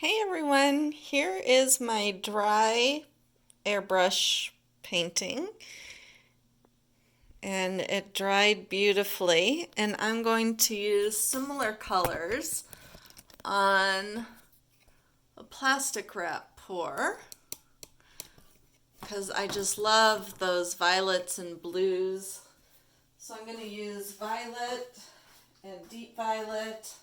Hey everyone, here is my dry airbrush painting and it dried beautifully, and I'm going to use similar colors on a plastic wrap pour because I just love those violets and blues. So I'm going to use violet and deep violet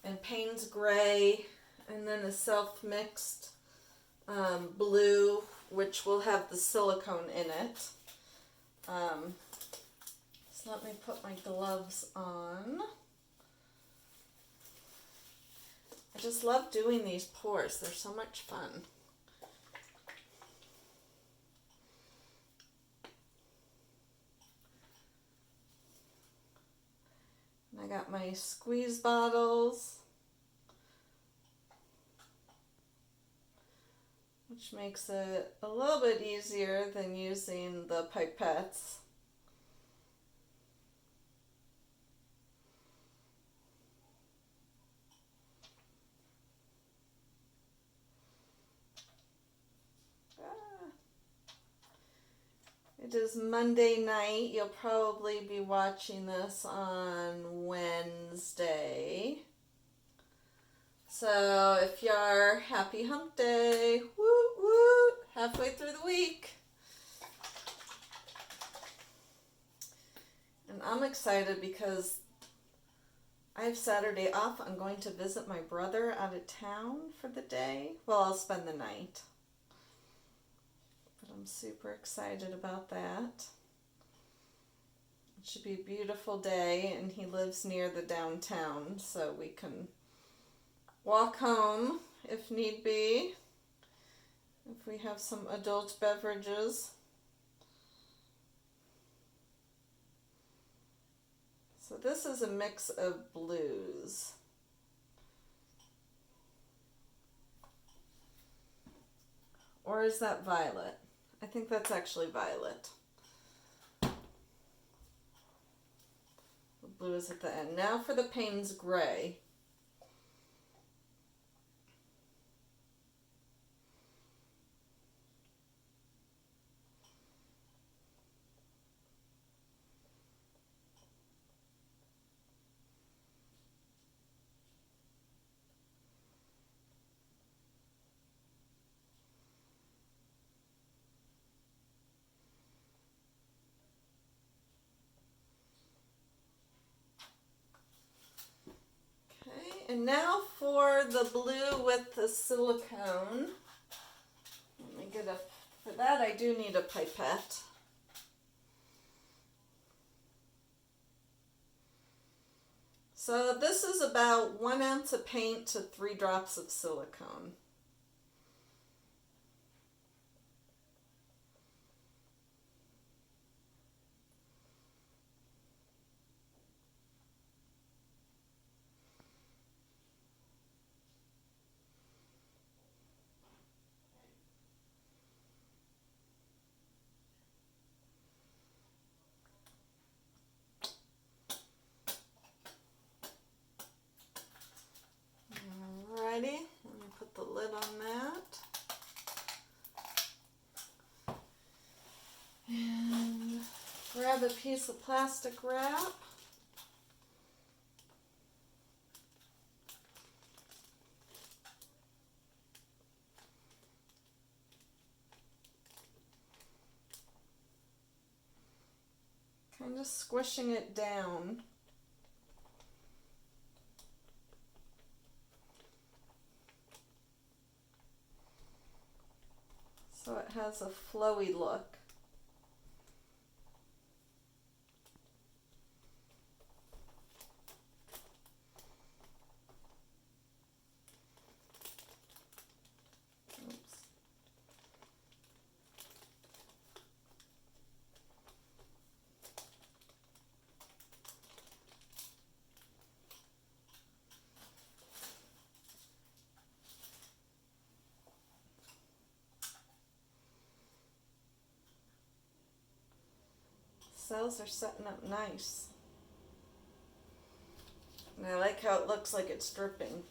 and Payne's gray, and then a self-mixed blue, which will have the silicone in it. So let me put my gloves on. I just love doing these pours. They're so much fun. And I got my squeeze bottles, which makes it a little bit easier than using the pipettes. It is Monday night. You'll probably be watching this on Wednesday. So if you're happy hump day, woot woot, halfway through the week. And I'm excited because I have Saturday off. I'm going to visit my brother out of town for the day. Well, I'll spend the night. But I'm super excited about that. It should be a beautiful day, and he lives near the downtown, so we can walk home if need be, if we have some adult beverages. So this is a mix of blues. Or is that violet? I think that's actually violet. The blue is at the end. Now for the Payne's gray. And now for the blue with the silicone. Let me get for that I do need a pipette. So this is about 1 ounce of paint to 3 drops of silicone. Alrighty, let me put the lid on that. And grab a piece of plastic wrap. Kind of squishing it down. So it has a flowy look. Oops. Cells are setting up nice. And I like how it looks like it's dripping.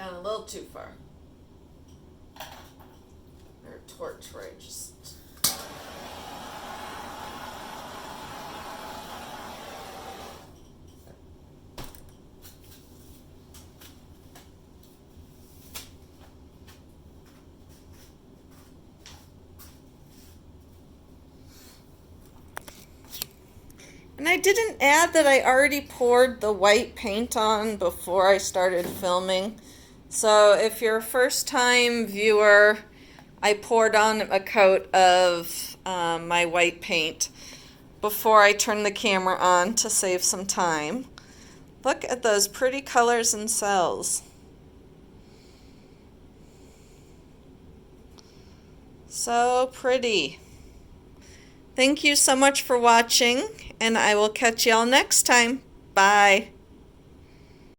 Gone a little too far. Or torch where I just... And I didn't add that I already poured the white paint on before I started filming. So if you're a first time viewer, I poured on a coat of my white paint before I turned the camera on to save some time. Look at those pretty colors and cells. So pretty. Thank you so much for watching, and I will catch y'all next time. Bye.